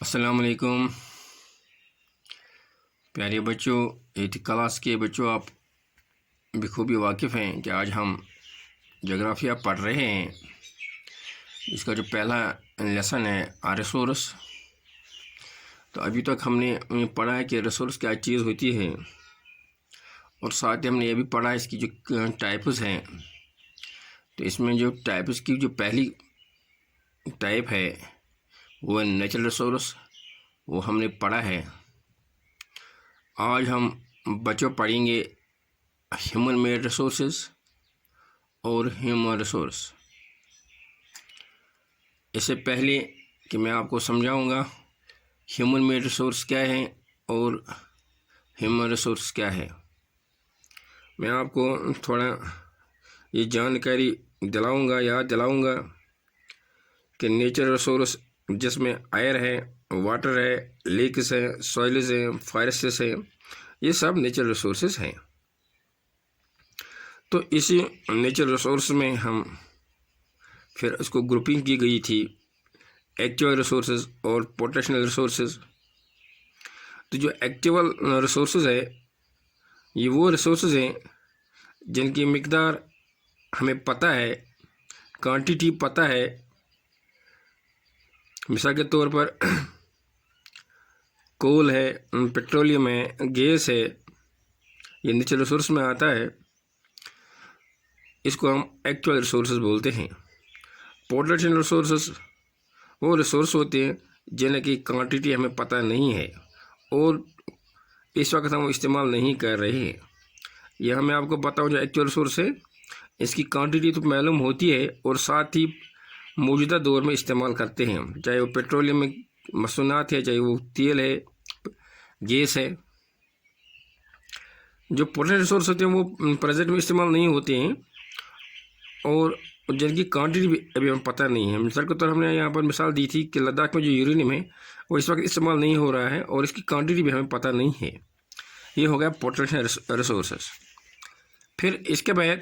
السلام علیکم پیارے بچوں، 8 کلاس کے بچوں، آپ بخوبی واقف ہیں کہ آج ہم جغرافیہ پڑھ رہے ہیں۔ اس کا جو پہلا لیسن ہے ریسورس۔ تو ابھی تک ہم نے پڑھا ہے کہ ریسورس کیا چیز ہوتی ہے، اور ساتھ ہی ہم نے یہ بھی پڑھا ہے اس کی جو ٹائپس ہیں۔ تو اس میں جو ٹائپس کی جو پہلی ٹائپ ہے وہ نیچرل ریسورس، وہ ہم نے پڑھا ہے۔ آج ہم بچوں پڑھیں گے ہیومن میڈ ریسورسز اور ہیومن ریسورس۔ اس سے پہلے کہ میں آپ کو سمجھاؤں گا ہیومن میڈ ریسورس کیا ہے اور ہیومن ریسورس کیا ہے، میں آپ کو تھوڑا یہ جانکاری دلاؤں گا، یاد دلاؤں گا کہ نیچرل ریسورس جس میں ایئر ہے، واٹر ہے، لیکس ہیں، سوائلز ہیں، فارسٹس ہیں، یہ سب نیچرل ریسورسز ہیں۔ تو اسی نیچرل ریسورس میں ہم پھر اس کو گروپنگ کی گئی تھی ایکٹیول ریسورسز اور پوٹینشیل ریسورسز۔ تو جو ایکٹیول ریسورسز ہے یہ وہ ریسورسز ہیں جن کی مقدار ہمیں پتہ ہے، کوانٹیٹی پتہ ہے۔ مثال کے طور پر کول ہے، پیٹرولیم ہے، گیس ہے، یہ نیچرل ریسورس میں آتا ہے، اس کو ہم ایکٹیول ریسورسز بولتے ہیں۔ پوٹینشیل ریسورسز وہ ریسورس ہوتے ہیں جن کی کوانٹیٹی ہمیں پتہ نہیں ہے اور اس وقت ہم استعمال نہیں کر رہے ہیں۔ یہ ہمیں آپ کو بتاؤں جو ایکٹیول ریسورس ہے اس کی کوانٹیٹی تو معلوم ہوتی ہے اور ساتھ ہی موجودہ دور میں استعمال کرتے ہیں، چاہے وہ پیٹرولیم مصنوعات ہے، چاہے وہ تیل ہے، گیس ہے۔ جو پوٹینشیل ریسورس ہوتے ہیں وہ پریزنٹ میں استعمال نہیں ہوتے ہیں اور جن کی کوانٹٹی بھی ابھی ہمیں پتہ نہیں ہے۔ مثال کے طور ہم نے یہاں پر مثال دی تھی کہ لداخ میں جو یورینیم ہے وہ اس وقت استعمال نہیں ہو رہا ہے اور اس کی کوانٹٹی بھی ہمیں پتہ نہیں ہے۔ یہ ہو گیا پوٹینشیل ریسورسز۔ پھر اس کے بعد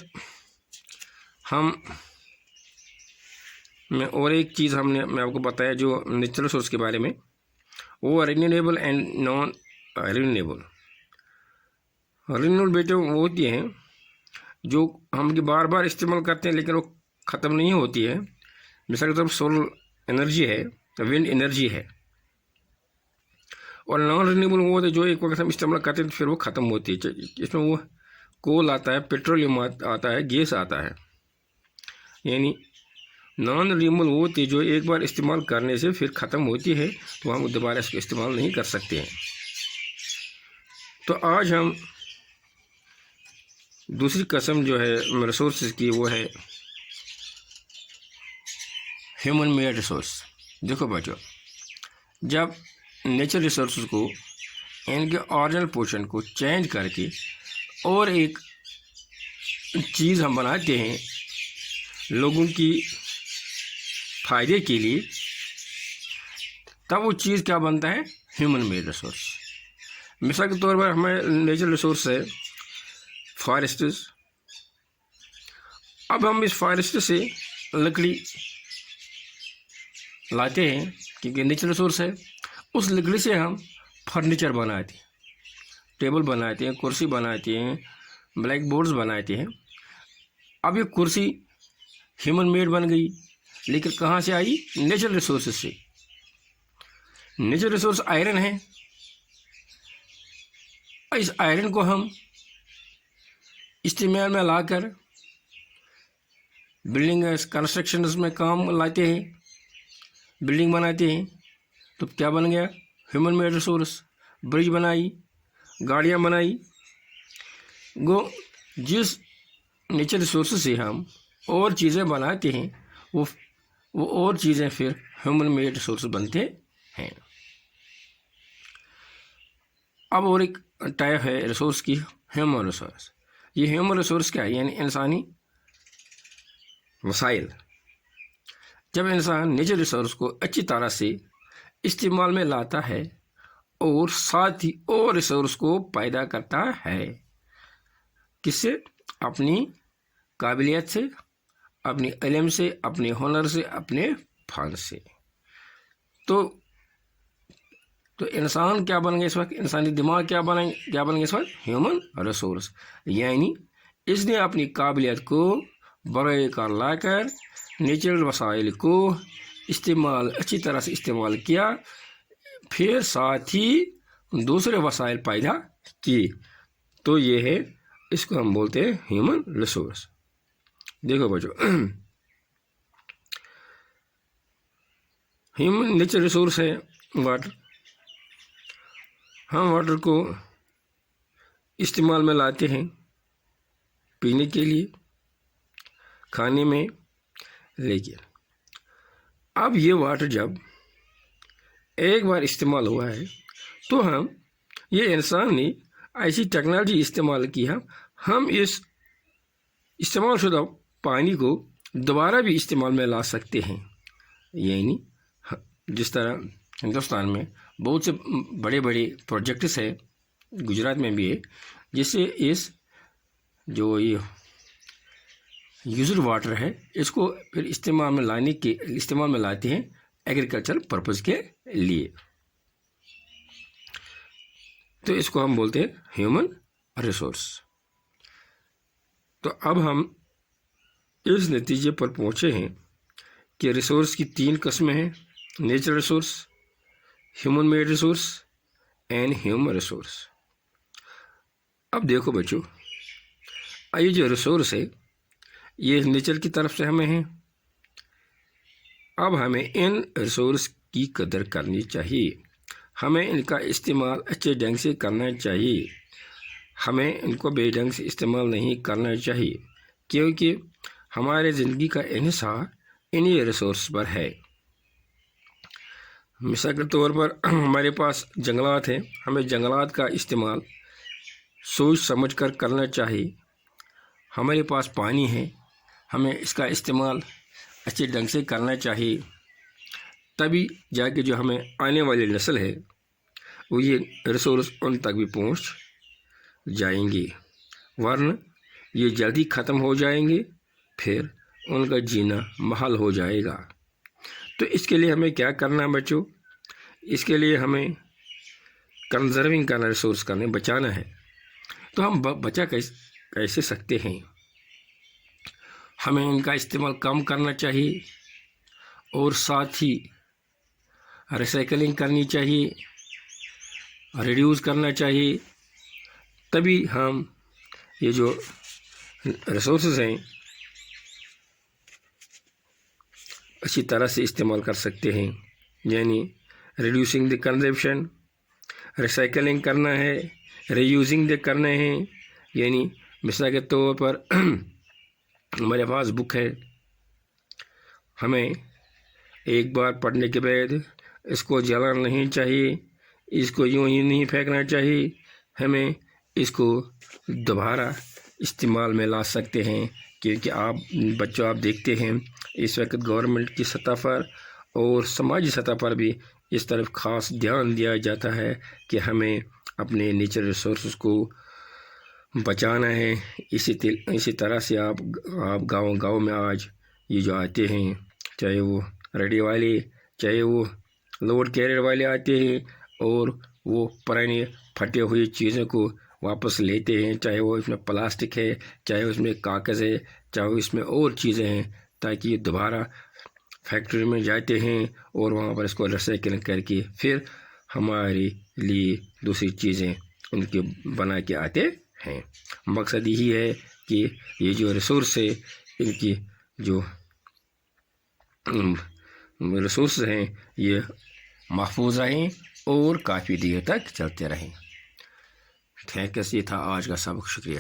میں اور ایک چیز میں آپ کو بتایا جو نیچرل ریسورس کے بارے میں، وہ renewable and non renewable. Renewable بیٹے وہ ہوتی ہیں جو ہم بار بار استعمال کرتے ہیں لیکن وہ ختم نہیں ہوتی ہے۔ مثال کے طور پر سولر انرجی ہے، ونڈ انرجی ہے۔ اور نان رینیویبل وہ ہوتے ہیں جو ایک وقت ہم استعمال کرتے ہیں تو پھر وہ ختم ہوتی ہے۔ اس میں وہ کول آتا ہے، پیٹرولیم آتا ہے، گیس آتا ہے۔ یعنی نان رینیویبل وہ ہوتی ہے جو ایک بار استعمال کرنے سے پھر ختم ہوتی ہے تو ہم دوبارہ اس کو استعمال نہیں کر سکتے ہیں۔ تو آج ہم دوسری قسم جو ہے ریسورسز کی وہ ہے ہیومن میڈ ریسورس۔ دیکھو بچوں، جب نیچرل ریسورسز کو ان کے اوریجنل پوزیشن کو چینج کر کے اور ایک چیز ہم بناتے ہیں لوگوں کی فائدے کے لیے، تب وہ چیز کیا بنتا ہے؟ Human made resource. مثال کے طور پر ہمیں نیچرل ریسورس ہے فارسٹس۔ اب ہم اس فارسٹ سے لکڑی لاتے ہیں کیونکہ نیچرل ریسورس ہے، اس لکڑی سے ہم فرنیچر بناتے ہیں، ٹیبل بناتے ہیں، کرسی بناتے ہیں، بلیک بورڈز بناتے ہیں۔ اب یہ کرسی ہیومن میڈ بن گئی لیکن کہاں سے آئی؟ نیچرل ریسورسز سے۔ نیچرل ریسورس آئرن ہے، اس آئرن کو ہم استعمال میں لا کر بلڈنگ کنسٹرکشنز میں کام لاتے ہیں، بلڈنگ بناتے ہیں، تو کیا بن گیا؟ Human made resource. برج بنائی، گاڑیاں بنائی۔ گو جس نیچرل ریسورس سے ہم اور چیزیں بناتے ہیں وہ اور چیزیں پھر ہیومن میڈ ریسورس بنتے ہیں۔ اب اور ایک ٹائپ ہے ریسورس کی ہیومن ریسورس۔ یہ ہیومن ریسورس کیا ہے؟ یعنی انسانی وسائل۔ جب انسان نیچرل ریسورس کو اچھی طرح سے استعمال میں لاتا ہے اور ساتھ ہی اور ریسورس کو پیدا کرتا ہے، کس سے؟ اپنی قابلیت سے، اپنی علم سے، اپنے ہنر سے، اپنے فن سے۔ تو تو انسان کیا بن گیا اس وقت؟ انسانی دماغ کیا بن گیا اس وقت؟ ہیومن ریسورس، یعنی اس نے اپنی قابلیت کو برائے کار لا کر نیچرل وسائل کو اچھی طرح سے استعمال کیا، پھر ساتھ ہی دوسرے وسائل پیدا کیے، تو یہ ہے، اس کو ہم بولتے ہیں ہیومن ریسورس۔ دیکھو بچو، ہیومن نیچر ریسورس ہے واٹر۔ ہم واٹر کو استعمال میں لاتے ہیں پینے کے لیے، کھانے میں، لیکن اب یہ واٹر جب ایک بار استعمال ہوا ہے تو یہ انسان نے ایسی ٹیکنالوجی استعمال کی ہے، ہم اس استعمال شدہ پانی کو دوبارہ بھی استعمال میں لا سکتے ہیں۔ یعنی جس طرح ہندوستان میں بہت سے بڑے بڑے پروجیکٹس ہیں، گجرات میں بھی ہے، جس سے اس جو یہ یوزڈ واٹر ہے اس کو پھر استعمال میں لاتے ہیں ایگریکلچر پرپز کے لیے، تو اس کو ہم بولتے ہیں ہیومن ریسورس۔ تو اب ہم اس نتیجے پر پہنچے ہیں کہ ریسورس کی 3 قسمیں ہیں: natural resource, human made resource and human resource. اب دیکھو بچوں، یہ جو ریسورس ہے یہ نیچر کی طرف سے ہمیں ہیں۔ اب ہمیں ان ریسورس کی قدر کرنی چاہیے، ہمیں ان کا استعمال اچھے ڈھنگ سے کرنا چاہیے، ہمیں ان کو بے ڈھنگ سے استعمال نہیں کرنا چاہیے، کیونکہ ہمارے زندگی کا انحصار انہی ریسورس پر ہے۔ مثال کے طور پر ہمارے پاس جنگلات ہیں، ہمیں جنگلات کا استعمال سوچ سمجھ کر کرنا چاہیے۔ ہمارے پاس پانی ہے، ہمیں اس کا استعمال اچھے ڈھنگ سے کرنا چاہیے، تبھی جا کے جو ہمیں آنے والی نسل ہے وہ یہ ریسورس ان تک بھی پہنچ جائیں گے، ورنہ یہ جلدی ختم ہو جائیں گے، پھر ان کا جینا محال ہو جائے گا۔ تو اس کے لیے ہمیں کیا کرنا ہے بچوں؟ اس کے لیے ہمیں کنزرونگ کرنا، ریسورس کرنا، بچانا ہے۔ تو ہم بچا کیسے سکتے ہیں؟ ہمیں ان کا استعمال کم کرنا چاہیے اور ساتھ ہی ریسائکلنگ کرنی چاہیے، ریڈیوز کرنا چاہیے، تبھی ہم یہ جو ریسورسز ہیں اچھی طرح سے استعمال کر سکتے ہیں۔ یعنی ریڈیوسنگ دی کنزمپشن، ریسائکلنگ کرنا ہے، ری یوزنگ دے کرنا ہے۔ یعنی مثال کے طور پر ہمارے پاس بک ہے، ہمیں ایک بار پڑھنے کے بعد اس کو جلانا نہیں چاہیے، اس کو یوں ہی نہیں پھینکنا چاہیے، ہمیں اس کو دوبارہ استعمال میں لا سکتے ہیں، کیونکہ بچوں آپ دیکھتے ہیں اس وقت گورنمنٹ کی سطح پر اور سماجی سطح پر بھی اس طرف خاص دھیان دیا جاتا ہے کہ ہمیں اپنے نیچرل ریسورسز کو بچانا ہے۔ اسی طرح سے آپ گاؤں میں آج یہ جو آتے ہیں، چاہے وہ ریڈی والے، چاہے وہ لوڈ کیریئر والے آتے ہیں اور وہ پرانے پھٹے ہوئی چیزوں کو واپس لیتے ہیں، چاہے وہ اس میں پلاسٹک ہے، چاہے اس میں کاغذ ہے، چاہے اس میں اور چیزیں ہیں، تاکہ یہ دوبارہ فیکٹری میں جاتے ہیں اور وہاں پر اس کو ریسائکل کر کے پھر ہمارے لیے دوسری چیزیں ان کے بنا کے آتے ہیں۔ مقصد یہی ہے کہ یہ جو ریسورس ہے، ان کی جو ریسورس ہیں یہ محفوظ رہیں اور کافی دیر تک چلتے رہیں۔ تھینک یو، یہ تھا آج کا سبق، شکریہ۔